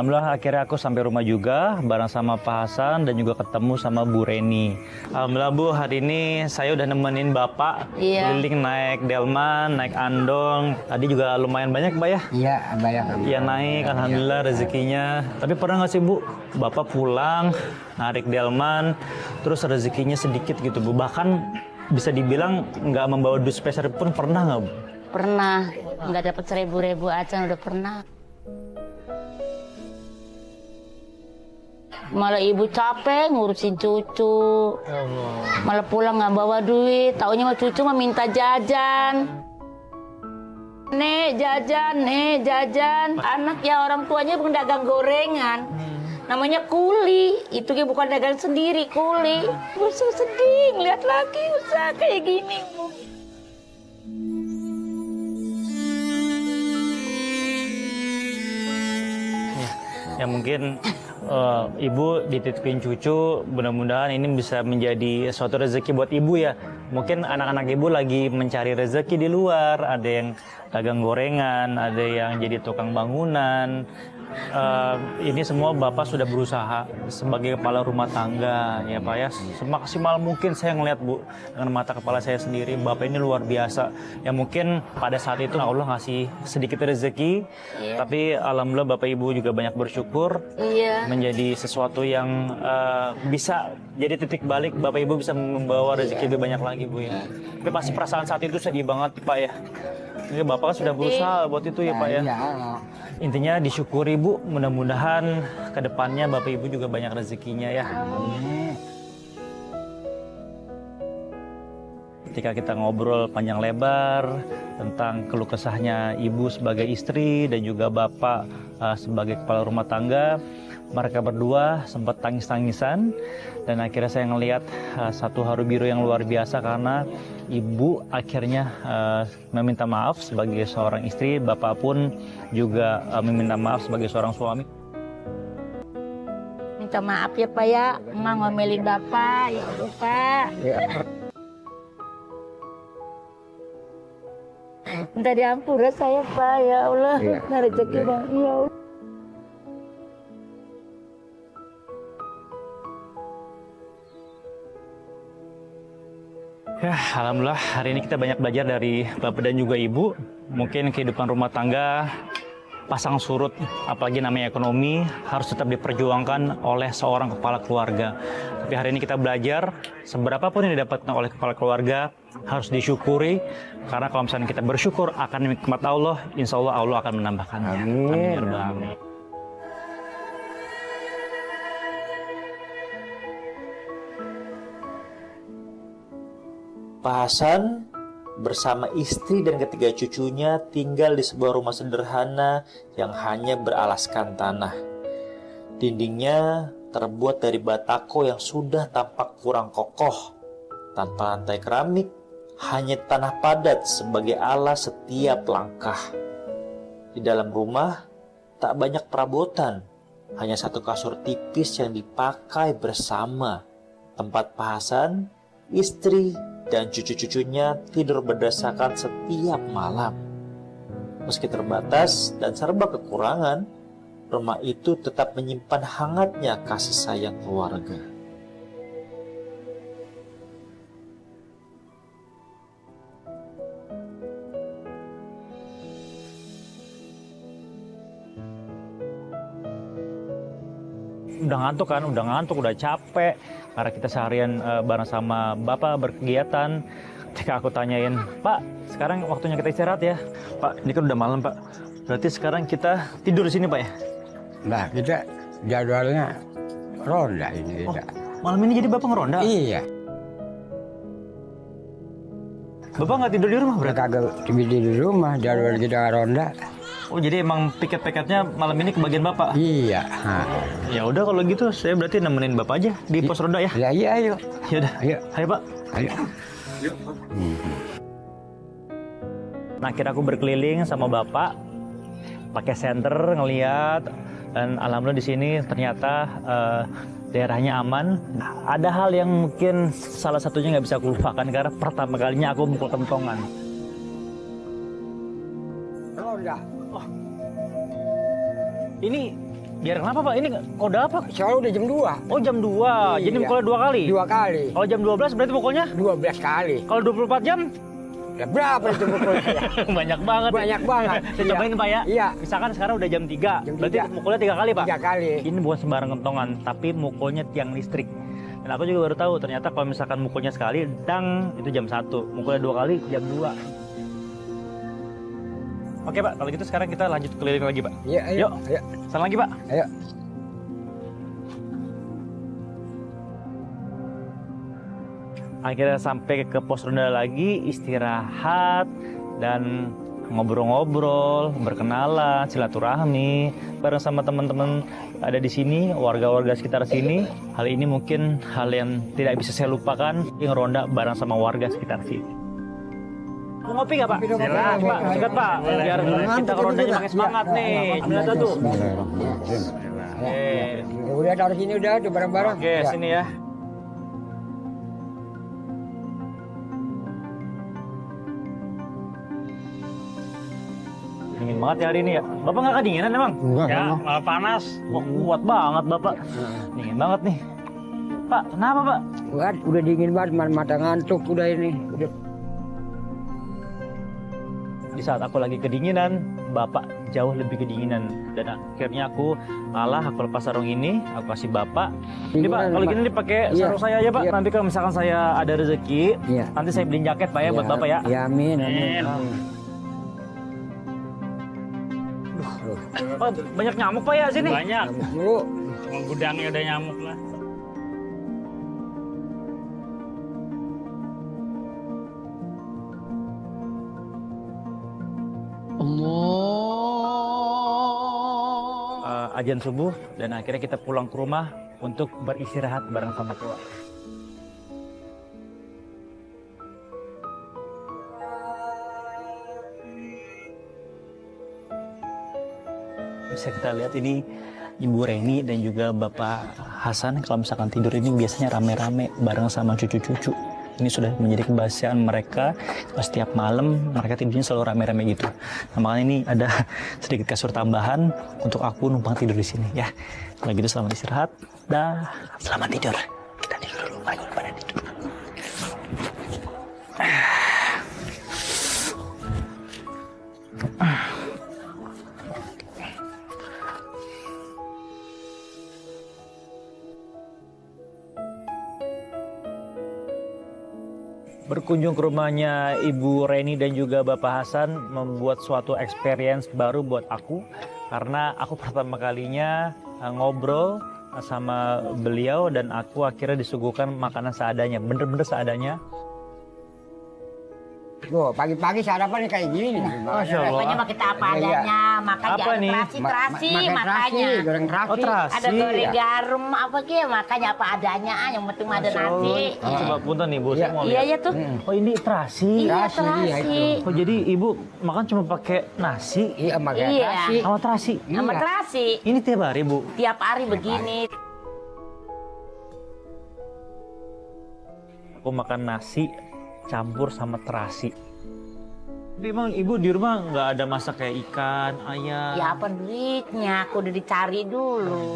Alhamdulillah akhirnya aku sampai rumah juga bareng sama Pak Hasan dan juga ketemu sama Bu Reni. Alhamdulillah Bu, hari ini saya udah nemenin Bapak keliling naik delman, naik andong. Tadi juga lumayan banyak Pak ya? Iya, banyak. Iya naik, alhamdulillah rezekinya. Tapi pernah nggak sih Bu, Bapak pulang narik delman, terus rezekinya sedikit gitu Bu? Bahkan bisa dibilang nggak membawa duit spesial pun pernah nggak Bu? Pernah, nggak dapat 1.000 aja udah pernah. Malah ibu capek ngurusin cucu, malah pulang nggak bawa duit, taunya mah cucu mah minta jajan. Nek jajan, anak ya orang tuanya bukan dagang gorengan, namanya kuli, itu bukan dagang sendiri, kuli. Usaha sedih, lihat lagi usaha kayak gini. Ya mungkin ibu dititipin cucu, mudah-mudahan ini bisa menjadi suatu rezeki buat ibu ya. Mungkin anak-anak ibu lagi mencari rezeki di luar, ada yang dagang gorengan, ada yang jadi tukang bangunan. Ini semua Bapak sudah berusaha sebagai kepala rumah tangga ya Pak ya. Semaksimal mungkin saya ngelihat Bu dengan mata kepala saya sendiri, Bapak ini luar biasa. Ya mungkin pada saat itu Allah ngasih sedikit rezeki, tapi alhamdulillah Bapak Ibu juga banyak bersyukur menjadi sesuatu yang bisa jadi titik balik Bapak Ibu bisa membawa rezeki lebih banyak lagi Bu ya. Tapi pasti perasaan saat itu sedih banget Pak ya. Ini Bapak sudah berusaha buat itu ya Pak ya. Intinya disyukuri Bu, mudah-mudahan kedepannya Bapak Ibu juga banyak rezekinya ya. Ketika kita ngobrol panjang lebar tentang keluh kesahnya Ibu sebagai istri dan juga Bapak sebagai kepala rumah tangga, mereka berdua sempat tangis-tangisan dan akhirnya saya ngelihat satu haru biru yang luar biasa karena Ibu akhirnya meminta maaf sebagai seorang istri, Bapak pun juga meminta maaf sebagai seorang suami. Minta maaf ya Pak ya, Emak ngomelin Bapak, ya Pak. Minta diampura saya Pak, ya Allah, nah rezeki Bang, ya Allah. Ya, alhamdulillah hari ini kita banyak belajar dari Bapak dan juga Ibu. Mungkin kehidupan rumah tangga pasang surut, apalagi namanya ekonomi, harus tetap diperjuangkan oleh seorang kepala keluarga. Tapi hari ini kita belajar, seberapa pun yang didapatkan oleh kepala keluarga, harus disyukuri. Karena kalau misalnya kita bersyukur akan nikmat Allah, insya Allah Allah akan menambahkannya. Amin. Amin. Pak Hasan bersama istri dan ketiga cucunya tinggal di sebuah rumah sederhana yang hanya beralaskan tanah. Dindingnya terbuat dari batako yang sudah tampak kurang kokoh. Tanpa lantai keramik, hanya tanah padat sebagai alas setiap langkah. Di dalam rumah tak banyak perabotan, hanya satu kasur tipis yang dipakai bersama. Tempat Pak Hasan, istri, dan cucu-cucunya tidur berdasarkan setiap malam. Meski terbatas dan serba kekurangan, rumah itu tetap menyimpan hangatnya kasih sayang keluarga. Udah ngantuk kan, udah capek. Karena kita seharian bareng sama Bapak berkegiatan. Ketika aku tanyain, Pak, sekarang waktunya kita istirahat ya. Pak, ini kan udah malam Pak. Berarti sekarang kita tidur di sini Pak ya? Nah, kita jadwalnya ronda ini kita. Malam ini jadi Bapak ngeronda? Iya. Bapak nggak tidur di rumah berarti? Kagak tidur di rumah, jadwal kita ronda. Oh jadi emang piket-piketnya malam ini ke bagian Bapak? Iya. Ya udah kalau gitu saya berarti nemenin Bapak aja di pos ronda ya? Ya iya ayo. Ya udah. Ayo. Ayo Pak. Ayo. Nah akhirnya aku berkeliling sama Bapak pakai senter ngeliat dan alhamdulillah di sini ternyata daerahnya aman. Ada hal yang mungkin salah satunya nggak bisa aku lupakan karena pertama kalinya aku mukul kentongan. Ronda. Ini Biar kenapa Pak? Ini kode apa? Soalnya udah jam 2. Oh jam 2, jadi Iya. mukulnya 2 kali? 2 kali. Kalau jam 12 berarti mukulnya? 12 kali. Kalau 24 jam? Ya berapa itu mukulnya? Banyak banget. Banyak banget. Saya cobain Pak ya. Iya. Misalkan sekarang udah jam 3, Jam berarti 3. mukulnya 3 kali Pak? 3 kali. Ini bukan sembarang kentongan, tapi mukulnya tiang listrik. Dan aku juga baru tahu ternyata kalau misalkan mukulnya sekali, dang, itu jam 1. Mukulnya 2 kali, jam 2. Oke Pak, kalau gitu sekarang kita lanjut keliling lagi Pak. Iya, ayo. Yuk, Ayo. sana lagi Pak. Ayo. Akhirnya sampai ke pos ronda lagi, istirahat dan ngobrol-ngobrol, berkenalan, silaturahmi bareng sama teman-teman ada di sini, warga-warga sekitar sini. Hal ini mungkin hal yang tidak bisa saya lupakan, yang ronda bareng sama warga sekitar sini. Mau ngopi nggak Pak? Ngopi dong, Silakan ngopi. Pak, sikat Pak, biar kita ke rondanya makin semangat nih. Bismillah tuh. Ya udah taruh sini udah tuh bareng-bareng. Oke, Ya. sini ya. Dingin banget ya hari ini ya. Bapak nggak kedinginan emang? Enggak, Ya, enggak. malah panas. Wah, kuat banget Bapak. Dingin banget nih. Pak, kenapa Pak? Wah, udah dingin banget, mata ngantuk udah ini. Udah. Di saat aku lagi kedinginan, Bapak jauh lebih kedinginan. Dan akhirnya aku ngalah, aku lepas sarung ini, aku kasih Bapak. Ini Pak, Dinginan, kalau Pak. gini dipakai Iya. sarung saya aja Pak. Iya. Nanti kalau misalkan saya ada rezeki, Iya. nanti saya beliin jaket Pak ya buat Bapak ya. Ya amin, Amin. amin. Pak, banyak nyamuk Pak ya sini? Banyak. Dulu. Emang gudangnya udah nyamuk lah. Ajan subuh dan akhirnya kita pulang ke rumah untuk beristirahat bareng sama keluarga. Bisa kita lihat ini Ibu Reni dan juga Bapak Hasan kalau misalkan tidur ini biasanya rame-rame bareng sama cucu-cucu. Ini sudah menjadi kebiasaan mereka, setiap malam mereka tidurnya selalu rame-rame gitu. Nah, makanya ini ada sedikit kasur tambahan untuk aku numpang tidur di sini ya. Kalau gitu selamat istirahat, dah selamat tidur. Kita tidur dulu, mereka udah pada tidur. Berkunjung ke rumahnya Ibu Reni dan juga Bapak Hasan membuat suatu experience baru buat aku karena aku pertama kalinya ngobrol sama beliau dan aku akhirnya disuguhkan makanan seadanya, bener-bener seadanya. Tuh, pagi-pagi sarapan kayak gini. Masya Allah. Pokoknya mah kita apa adanya, makan Apa jangan nih? terasi, Makan makanya. terasi, goreng terasi. Oh, terasi. Ada goreng garam apa ke, makanya apa adanya, yang penting mah ada Masya Allah. nasi. Coba punten nih Bu, saya mau Iya lihat. ya tuh. Oh ini terasi. Iya Terasi, iya, terasi. itu. Oh jadi Ibu makan cuma pakai nasi Iya, makan Iya. terasi. sama terasi. Sama Iya. terasi. Ini tiap hari Bu. Tiap hari begini. Aku makan nasi campur sama terasi. Tapi emang Ibu di rumah nggak ada masak kayak ikan, ayam? Ya apa duitnya, aku udah dicari dulu.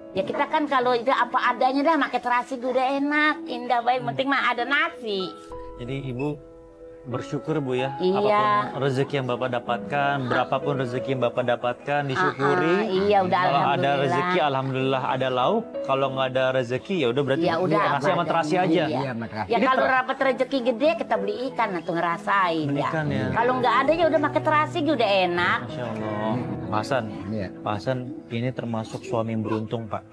Ya kita kan kalau itu apa adanya dah, pakai terasi udah enak, indah baik, penting mah ada nasi. Jadi Ibu bersyukur Bu ya, Iya. apapun rezeki yang Bapak dapatkan, berapapun rezeki yang Bapak dapatkan, disyukuri. Iya udah Kalau ada alhamdulillah. rezeki, alhamdulillah ada lauk. Kalau nggak ada rezeki, ya udah berarti Ya udah nasi sama apa terasi adanya. aja. Iya, makan terasi. Ya Ini kalau dapat rezeki gede kita beli ikan atau ngerasain Beli ya. ikan ya. Kalau nggak ada ya udah pakai terasi udah enak. Masya Allah. Pak Hasan, Iya. Pak Hasan ini termasuk suami yang beruntung Pak.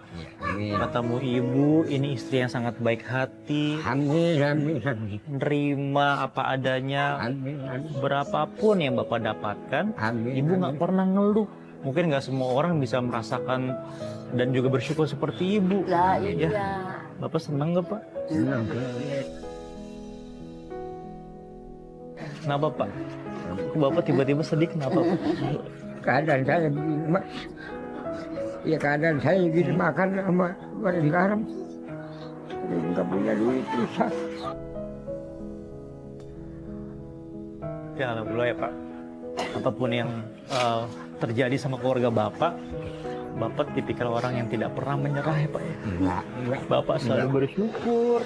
Iya. Ketemu ibu, ini istri yang sangat baik hati, Amin, amin, amin. nerima apa adanya, Amin, amin. berapapun yang Bapak dapatkan, Amin, Ibu nggak amin. pernah ngeluh. Mungkin nggak semua orang bisa merasakan dan juga bersyukur seperti Ibu. Lah Ya, iya. Bapak senang nggak Pak? Senang. Kenapa Pak? Bapak tiba-tiba sedih kenapa Pak? Keadaan saya begini, Mak. Ya keadaan saya gitu makan sama goreng garam. Jadi nggak punya duit susah. Ya alhamdulillah ya Pak. apapun yang terjadi sama keluarga Bapak, Bapak tipikal orang yang tidak pernah menyerah ya Pak ya. Enggak. Bapak selalu bersyukur.